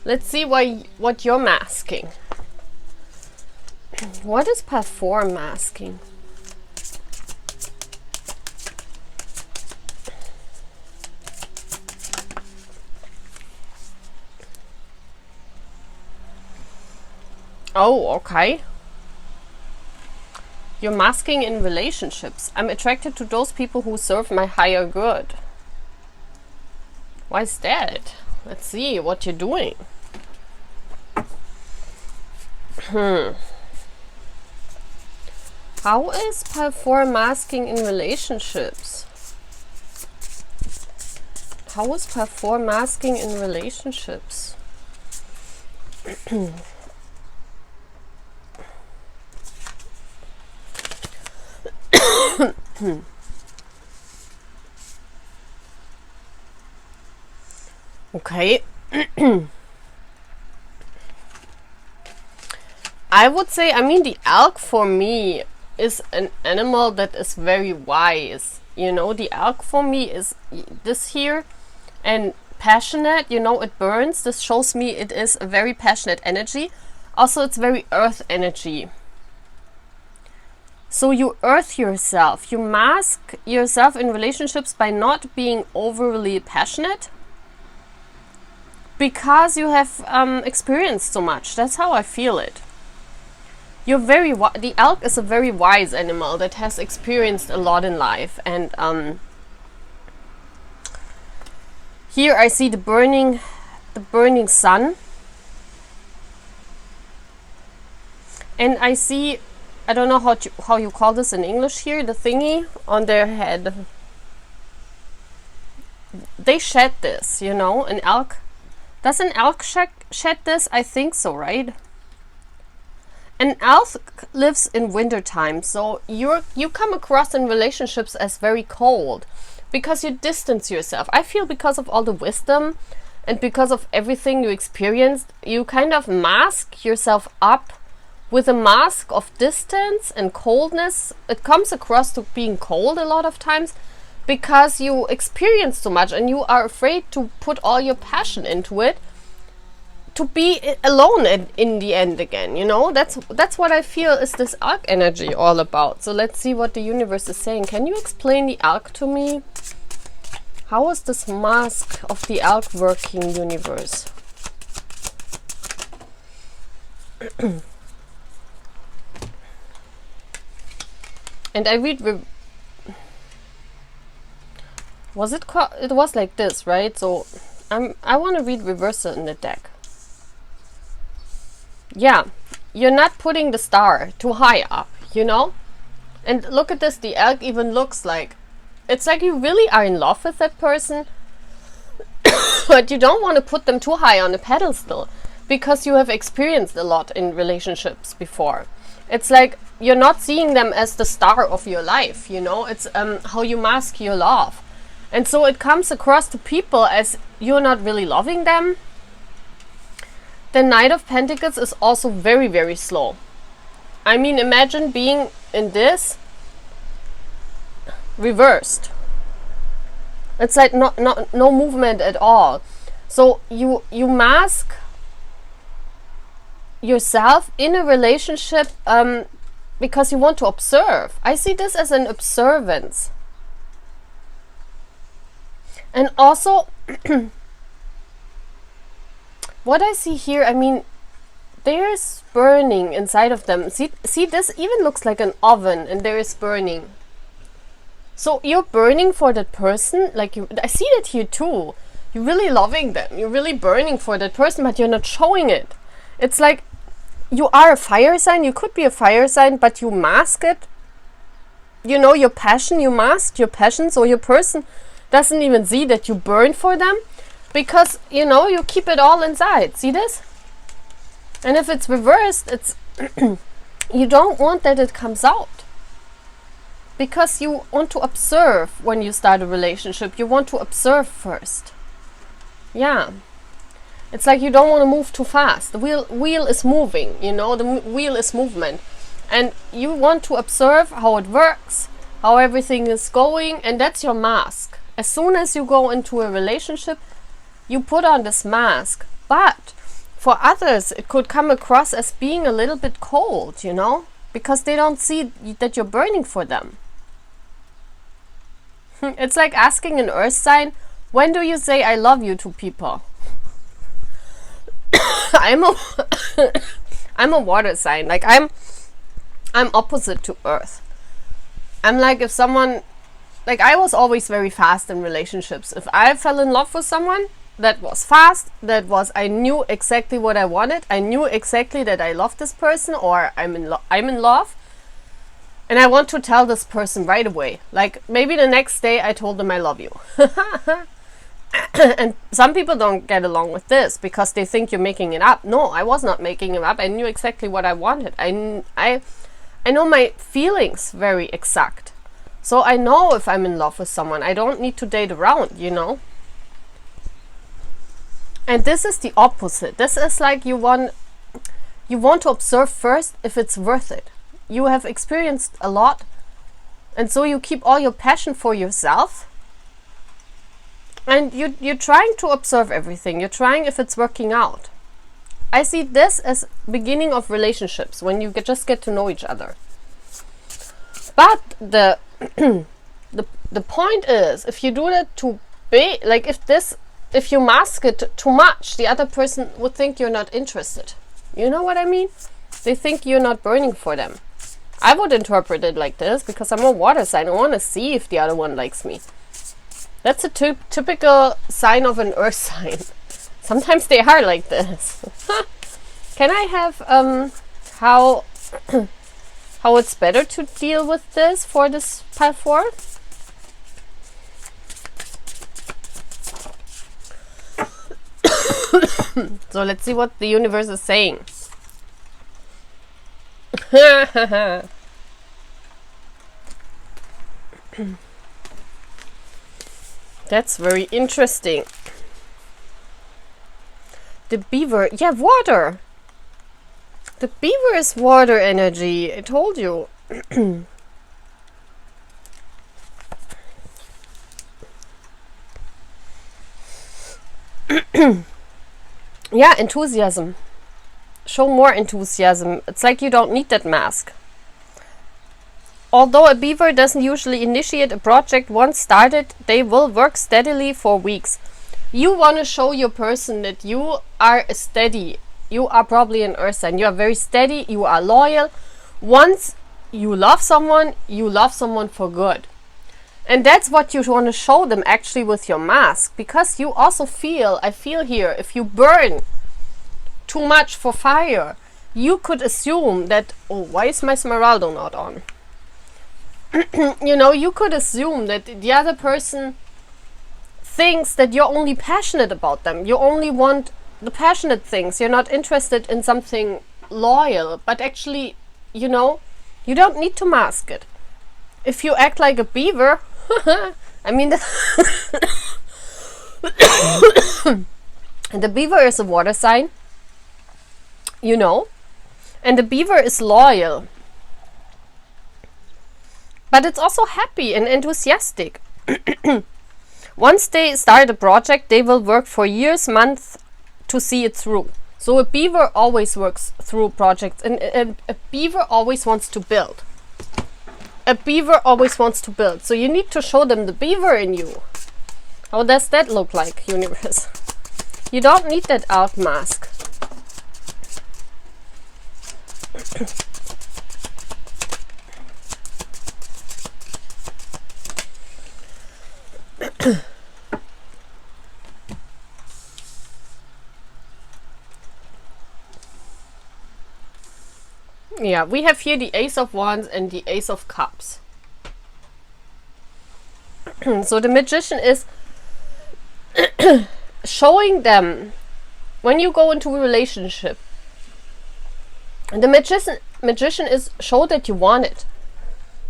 Let's see what you're masking. What is pile 4 masking? Oh, okay. You're masking in relationships. I'm attracted to those people who serve my higher good. Why is that? Let's see what you're doing. How is pile 4 masking in relationships? How is pile 4 masking in relationships? Okay. I would say, I mean, the elk for me is an animal that is very wise. You know, the elk for me is this here, and passionate, you know, it burns. This shows me it is a very passionate energy. Also, it's very earth energy. So you earth yourself. You mask yourself in relationships by not being overly passionate, because you have experienced so much. That's how I feel it. You're very the elk is a very wise animal that has experienced a lot in life, and here I see the burning sun, and I see, I don't know how you call this in English here, the thingy on their head. They shed this, you know, an elk. Does an elk shed this? I think so, right? An elf lives in winter time, so you come across in relationships as very cold because you distance yourself. I feel because of all the wisdom and because of everything you experienced, you kind of mask yourself up with a mask of distance and coldness. It comes across to being cold a lot of times because you experience so much and you are afraid to put all your passion into it, to be alone in the end again, you know? That's what I feel is this arc energy all about. So let's see what the universe is saying. Can you explain the arc to me? How is this mask of the arc working, universe? And I read... it was like this, right? So I want to read reversal in the deck. Yeah, you're not putting the star too high up, you know? And look at this, the elk even looks like, it's like you really are in love with that person, but you don't want to put them too high on a pedestal because you have experienced a lot in relationships before. It's like you're not seeing them as the star of your life, you know? It's how you mask your love. And so it comes across to people as you're not really loving them. The Knight of Pentacles is also very, very slow. I mean, imagine being in this reversed. It's like no movement at all. So you mask yourself in a relationship because you want to observe. I see this as an observance. And also what I see here, I mean, there's burning inside of them. See, this even looks like an oven and there is burning. So you're burning for that person. Like I see it here too. You're really loving them. You're really burning for that person, but you're not showing it. It's like you are a fire sign. You could be a fire sign, but you mask it. You know, your passion, you mask your passion. So your person doesn't even see that you burn for them. Because, you know, you keep it all inside. See this? And if it's reversed, it's you don't want that it comes out. Because you want to observe when you start a relationship. You want to observe first. Yeah. It's like you don't want to move too fast. The wheel is moving, you know, the wheel is movement. And you want to observe how it works, how everything is going, and that's your mask. As soon as you go into a relationship, you put on this mask. But for others, it could come across as being a little bit cold, you know, because they don't see that you're burning for them. It's like asking an earth sign, when do you say I love you to people? I'm a water sign. Like I'm opposite to earth. I'm like, if someone, like I was always very fast in relationships. If I fell in love with someone, that was fast. I knew exactly what I wanted. I knew exactly that I love this person, or I'm in love. And I want to tell this person right away. Like maybe the next day I told them I love you. And some people don't get along with this because they think you're making it up. No, I was not making it up. I knew exactly what I wanted. I know my feelings very exact. So I know if I'm in love with someone. I don't need to date around, you know. And this is the opposite. This is like you want to observe first if it's worth it. You have experienced a lot, and so you keep all your passion for yourself. And you're trying to observe everything. You're trying if it's working out. I see this as beginning of relationships, when you just get to know each other. But the point is, if you do that too big, like if you mask it too much, the other person would think you're not interested. You know what I mean? They think you're not burning for them. I would interpret it like this because I'm a water sign. I want to see if the other one likes me. That's a typical sign of an earth sign. Sometimes they are like this. Can I have how it's better to deal with this for this pile 4? So let's see what the universe is saying. That's very interesting. The beaver, yeah, water. The beaver is water energy. I told you. Yeah, enthusiasm. Show more enthusiasm. It's like you don't need that mask. Although a beaver doesn't usually initiate a project once started, they will work steadily for weeks. You want to show your person that you are steady. You are probably an earth sign. You are very steady. You are loyal. Once you love someone for good. And that's what you want to show them actually with your mask. Because you also feel, I feel here, if you burn too much for fire, you could assume that, oh, why is my Smeraldo not on? You know, you could assume that the other person thinks that you're only passionate about them. You only want the passionate things. You're not interested in something loyal. But actually, you know, you don't need to mask it. If you act like a beaver, I mean, and the beaver is a water sign, you know, and the beaver is loyal. But it's also happy and enthusiastic. Once they start a project, they will work for years, months to see it through. So a beaver always works through projects, and a beaver always wants to build. A beaver always wants to build. So you need to show them the beaver in you. How does that look like, universe? You don't need that out mask. Yeah, we have here the Ace of Wands and the Ace of Cups. So the Magician is showing them, when you go into a relationship, the Magician is show that you want it.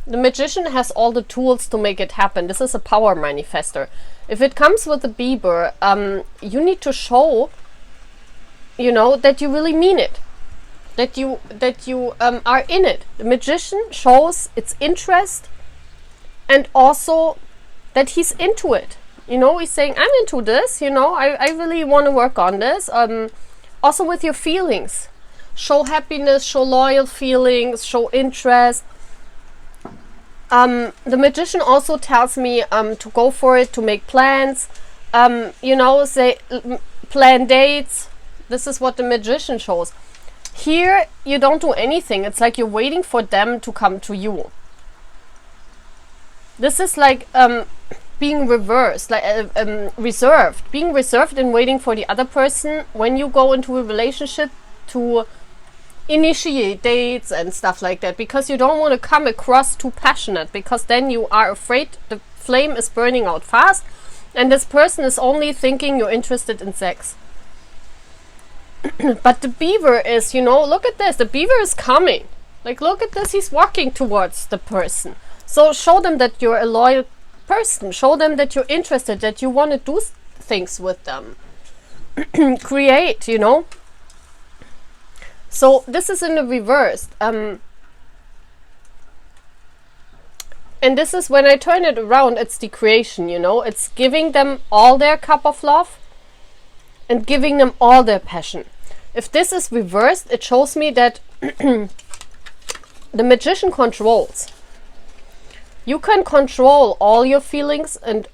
The Magician has all the tools to make it happen. This is a power manifester. If it comes with a beaver, you need to show, you know, that you really mean it. That you are in it. The Magician shows its interest and also that he's into it. You know, he's saying, I'm into this, you know, I really want to work on this. Also with your feelings. Show happiness, show loyal feelings, show interest. The Magician also tells me to go for it, to make plans. You know, say, plan dates. This is what the Magician shows. Here, you don't do anything. It's like you're waiting for them to come to you. This is like being reversed, like reserved. Being reserved and waiting for the other person when you go into a relationship to initiate dates and stuff like that. Because you don't want to come across too passionate. Because then you are afraid the flame is burning out fast. And this person is only thinking you're interested in sex. But the beaver is, you know, look at this. The beaver is coming. Like, look at this. He's walking towards the person. So show them that you're a loyal person. Show them that you're interested, that you want to do things with them. Create, you know. So this is in the reverse. And this is when I turn it around, it's the creation, you know. It's giving them all their cup of love and giving them all their passion. If this is reversed, it shows me that the Magician controls. You can control all your feelings and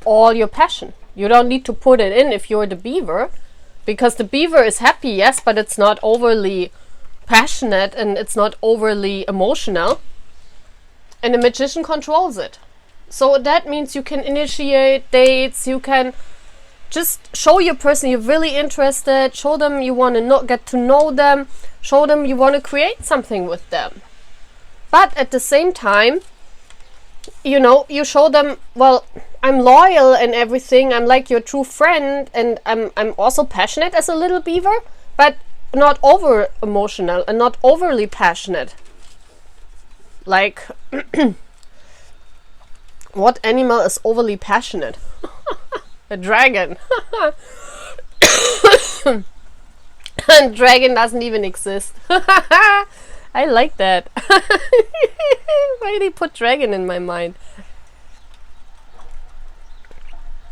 all your passion. You don't need to put it in if you're the beaver, because the beaver is happy, yes, but it's not overly passionate and it's not overly emotional. And the Magician controls it. So that means you can initiate dates, you can just show your person you're really interested, show them you want to get to know them, show them you want to create something with them. But at the same time, you know, you show them, well, I'm loyal and everything, I'm like your true friend, and I'm also passionate as a little beaver, but not over emotional and not overly passionate. Like, what animal is overly passionate? A dragon. And dragon doesn't even exist. I like that. Why did he put dragon in my mind?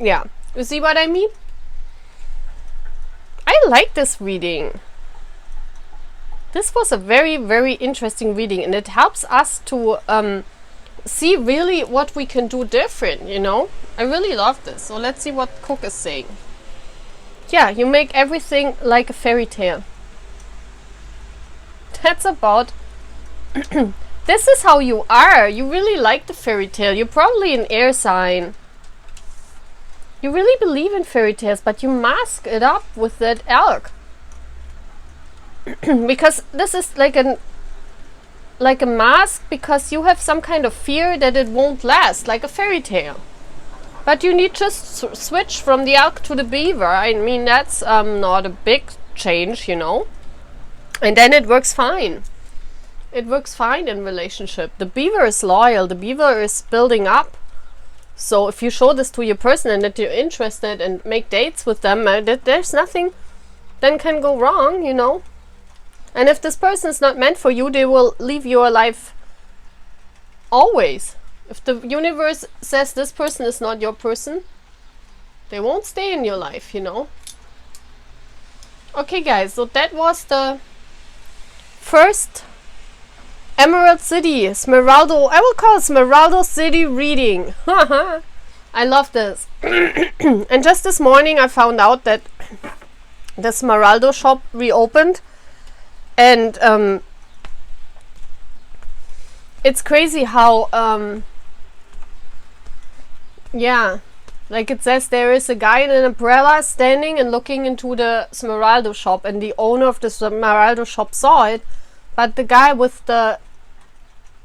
Yeah, you see what I mean? I like this reading. This was a very, very interesting reading, and it helps us to see really what we can do different, you know? I really love this. So let's see what Kook is saying. Yeah, you make everything like a fairy tale. That's about... This is how you are. You really like the fairy tale. You're probably an air sign. You really believe in fairy tales, but you mask it up with that elk. Because this is like a mask, because you have some kind of fear that it won't last, like a fairy tale. But you need just switch from the elk to the beaver. I mean, that's not a big change, you know. And then it works fine. It works fine in relationship. The beaver is loyal. The beaver is building up. So if you show this to your person and that you're interested and make dates with them, there's nothing then can go wrong, you know. And if this person is not meant for you, they will leave your life always. If the universe says this person is not your person, they won't stay in your life, you know. Okay, guys, so that was the first Emerald City, Smeraldo, I will call it Smeraldo City reading. I love this. And just this morning I found out that the Smeraldo shop reopened. And it's crazy how, yeah, like it says there is a guy in an umbrella standing and looking into the Smeraldo shop, and the owner of the Smeraldo shop saw it, but the guy with the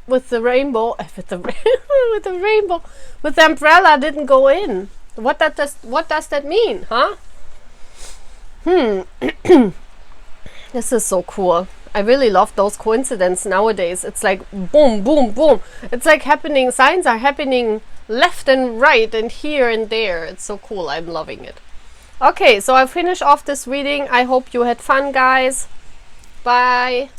rainbow, with the umbrella didn't go in. What does that mean, huh? This is so cool. I really love those coincidences nowadays. It's like boom, boom, boom. It's like happening, signs are happening left and right and here and there. It's so cool. I'm loving it. Okay, so I finish off this reading. I hope you had fun, guys. Bye.